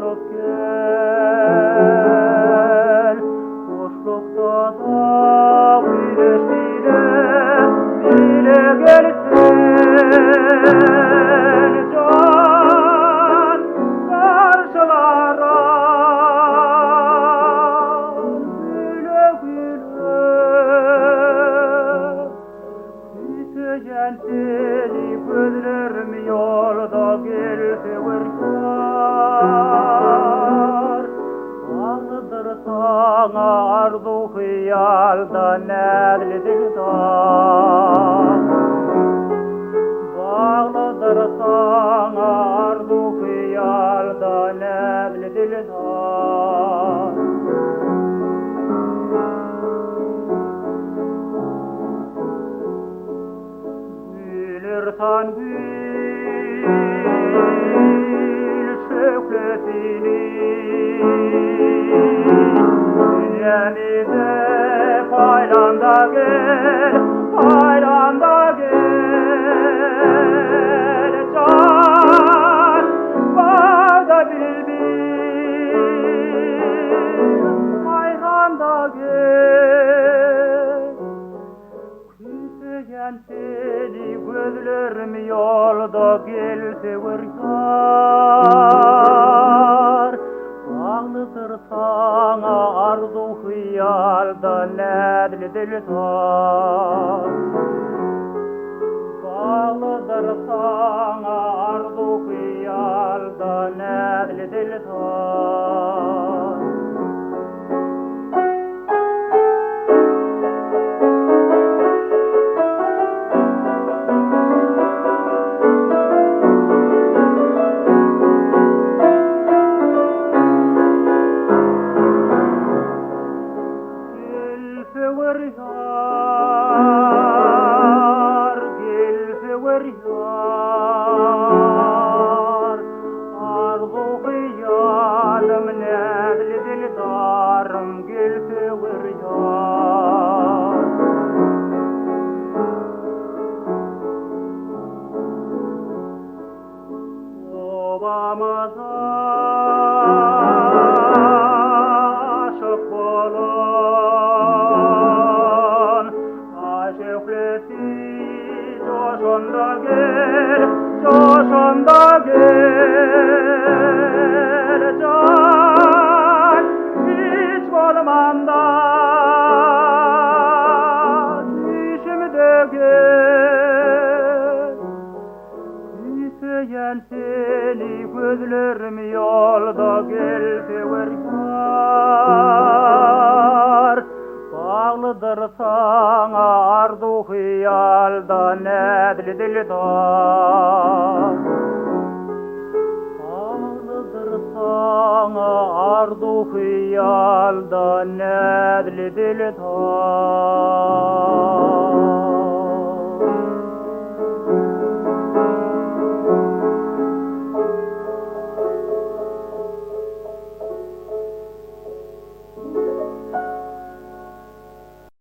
alıp gel. Boşlukta da güneş bile gelsen can karşılara güle güle. Küseyen seni gözlerim yolda gelse vurgar. Bağlıdır sana arzu hıyalda nedli dildan. Bağlıdır sana arzu hıyalda nedli dildan. Bilirsen bil şöhretini, dünyamıza paylan da gel, paylan da gel. Can bağda bilbil, ayhan da gel. Küseyen seni gözlerim yolda gelse vurgar. Bağlıdır sana arzu hıyalda nedli dildan. Bağlıdır sana arzu hıyalda nedli dildan. Gelse vurgar, arzu hıyalım nedli dildarım gelse vurgar. Obamıza aşık olan aşıkleti coşanda gel, coşanda gel. Can hiç olmanda düşümde gel. Küseyen seni gözlerim yolda gelse vurgar. Bağlıdır sana arzu hıyalda nedli dildan. Bağlıdır sana arzu hıyalda nedli dildan.